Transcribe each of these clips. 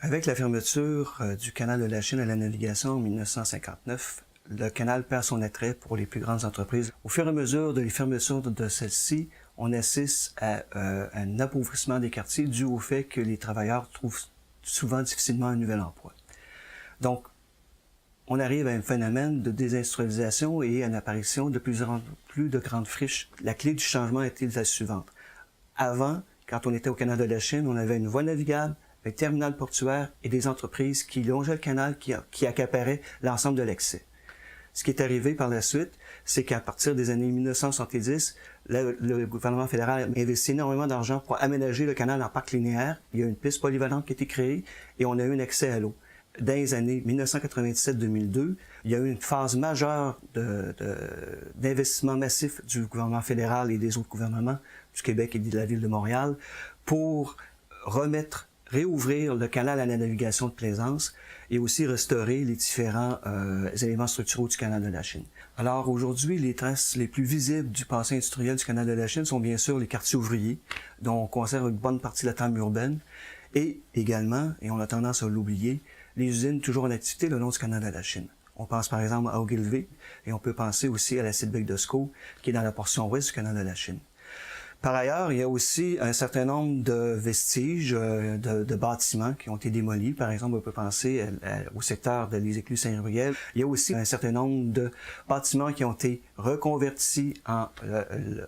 Avec la fermeture du canal de la Chine à la navigation en 1959, le canal perd son attrait pour les plus grandes entreprises. Au fur et à mesure de les fermetures de celles-ci, on assiste à un appauvrissement des quartiers dû au fait que les travailleurs trouvent souvent difficilement un nouvel emploi. Donc, on arrive à un phénomène de désindustrialisation et à l'apparition de plus de grandes friches. La clé du changement était la suivante. Avant, quand on était au canal de la Chine, on avait une voie navigable, un terminal portuaire et des entreprises qui longeaient le canal, qui accaparaient l'ensemble de l'accès. Ce qui est arrivé par la suite, c'est qu'à partir des années 1970, le gouvernement fédéral a investi énormément d'argent pour aménager le canal en parc linéaire. Il y a une piste polyvalente qui a été créée et on a eu un accès à l'eau. Dans les années 1997-2002, il y a eu une phase majeure d'investissement massif du gouvernement fédéral et des autres gouvernements du Québec et de la ville de Montréal pour réouvrir le canal à la navigation de plaisance et aussi restaurer les différents éléments structuraux du canal de la Chine. Alors aujourd'hui, les traces les plus visibles du passé industriel du canal de la Chine sont bien sûr les quartiers ouvriers, dont on conserve une bonne partie de la trame urbaine, et également, et on a tendance à l'oublier, les usines toujours en activité le long du canal de la Chine. On pense par exemple à Ogilvy et on peut penser aussi à la Sidbeck de Sco, qui est dans la portion ouest du canal de la Chine. Par ailleurs, il y a aussi un certain nombre de vestiges de bâtiments qui ont été démolis. Par exemple, on peut penser au secteur de les Éclus Saint-Gabriel. Il y a aussi un certain nombre de bâtiments qui ont été reconvertis en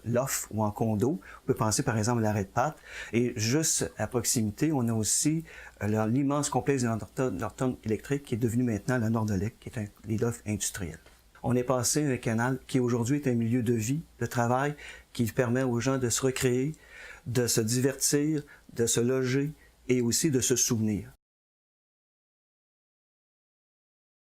loft ou en condo. On peut penser par exemple à l'arrêt de Pâtes. Et juste à proximité, on a aussi l'immense complexe de Norton Electric qui est devenu maintenant la Nordelec, qui est les lofts industriels. On est passé à un canal qui aujourd'hui est un milieu de vie, de travail, qui permet aux gens de se recréer, de se divertir, de se loger et aussi de se souvenir.